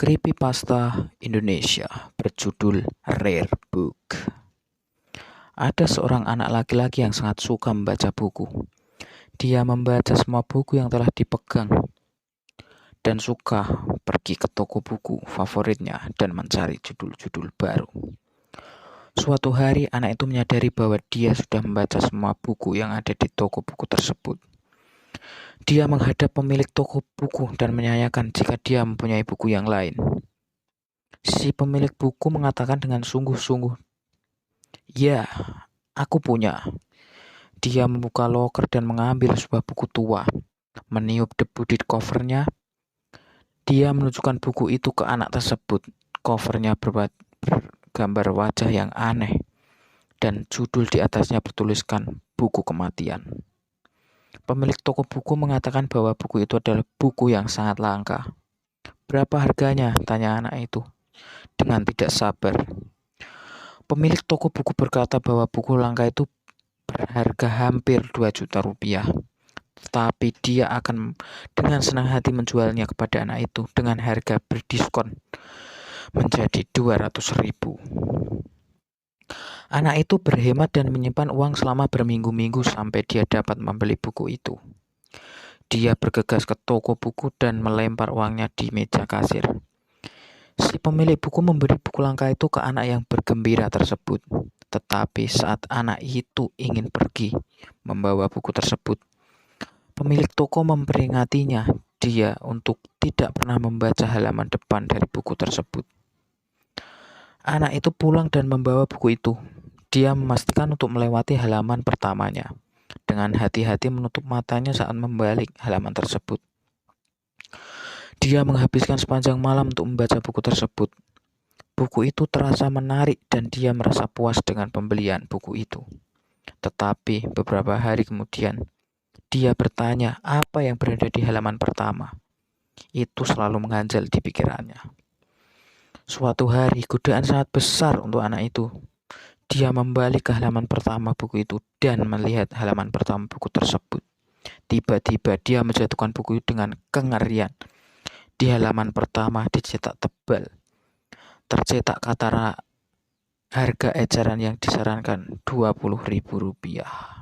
Creepypasta Indonesia berjudul Rare Book. Ada seorang anak laki-laki yang sangat suka membaca buku. Dia membaca semua buku yang telah dipegang dan suka pergi ke toko buku favoritnya dan mencari judul-judul baru. Suatu hari anak itu menyadari bahwa dia sudah membaca semua buku yang ada di toko buku tersebut. Dia menghadap pemilik toko buku dan menanyakan jika dia mempunyai buku yang lain. Si pemilik buku mengatakan dengan sungguh-sungguh, "Ya, aku punya." Dia membuka loker dan mengambil sebuah buku tua. Meniup debu di covernya, dia menunjukkan buku itu ke anak tersebut. Covernya bergambar wajah yang aneh dan judul di atasnya bertuliskan buku kematian. Pemilik toko buku mengatakan bahwa buku itu adalah buku yang sangat langka. "Berapa harganya?" tanya anak itu dengan tidak sabar. Pemilik toko buku berkata bahwa buku langka itu berharga hampir 2 juta rupiah. Tetapi dia akan dengan senang hati menjualnya kepada anak itu dengan harga berdiskon menjadi 200.000. Anak itu berhemat dan menyimpan uang selama berminggu-minggu sampai dia dapat membeli buku itu. Dia bergegas ke toko buku dan melempar uangnya di meja kasir. Si pemilik buku memberi buku langka itu ke anak yang bergembira tersebut. Tetapi saat anak itu ingin pergi membawa buku tersebut, pemilik toko memperingatinya dia untuk tidak pernah membaca halaman depan dari buku tersebut. Anak itu pulang dan membawa buku itu. Dia memastikan untuk melewati halaman pertamanya. Dengan hati-hati menutup matanya saat membalik halaman tersebut. Dia menghabiskan sepanjang malam untuk membaca buku tersebut. Buku itu terasa menarik dan dia merasa puas dengan pembelian buku itu. Tetapi beberapa hari kemudian, dia bertanya apa yang berada di halaman pertama. Itu selalu mengganjal di pikirannya. Suatu hari, godaan sangat besar untuk anak itu. Dia membalik ke halaman pertama buku itu dan melihat halaman pertama buku tersebut. Tiba-tiba dia menjatuhkan buku itu dengan kengerian. Di halaman pertama dicetak tebal. Tercetak kata harga eceran yang disarankan 20.000 rupiah.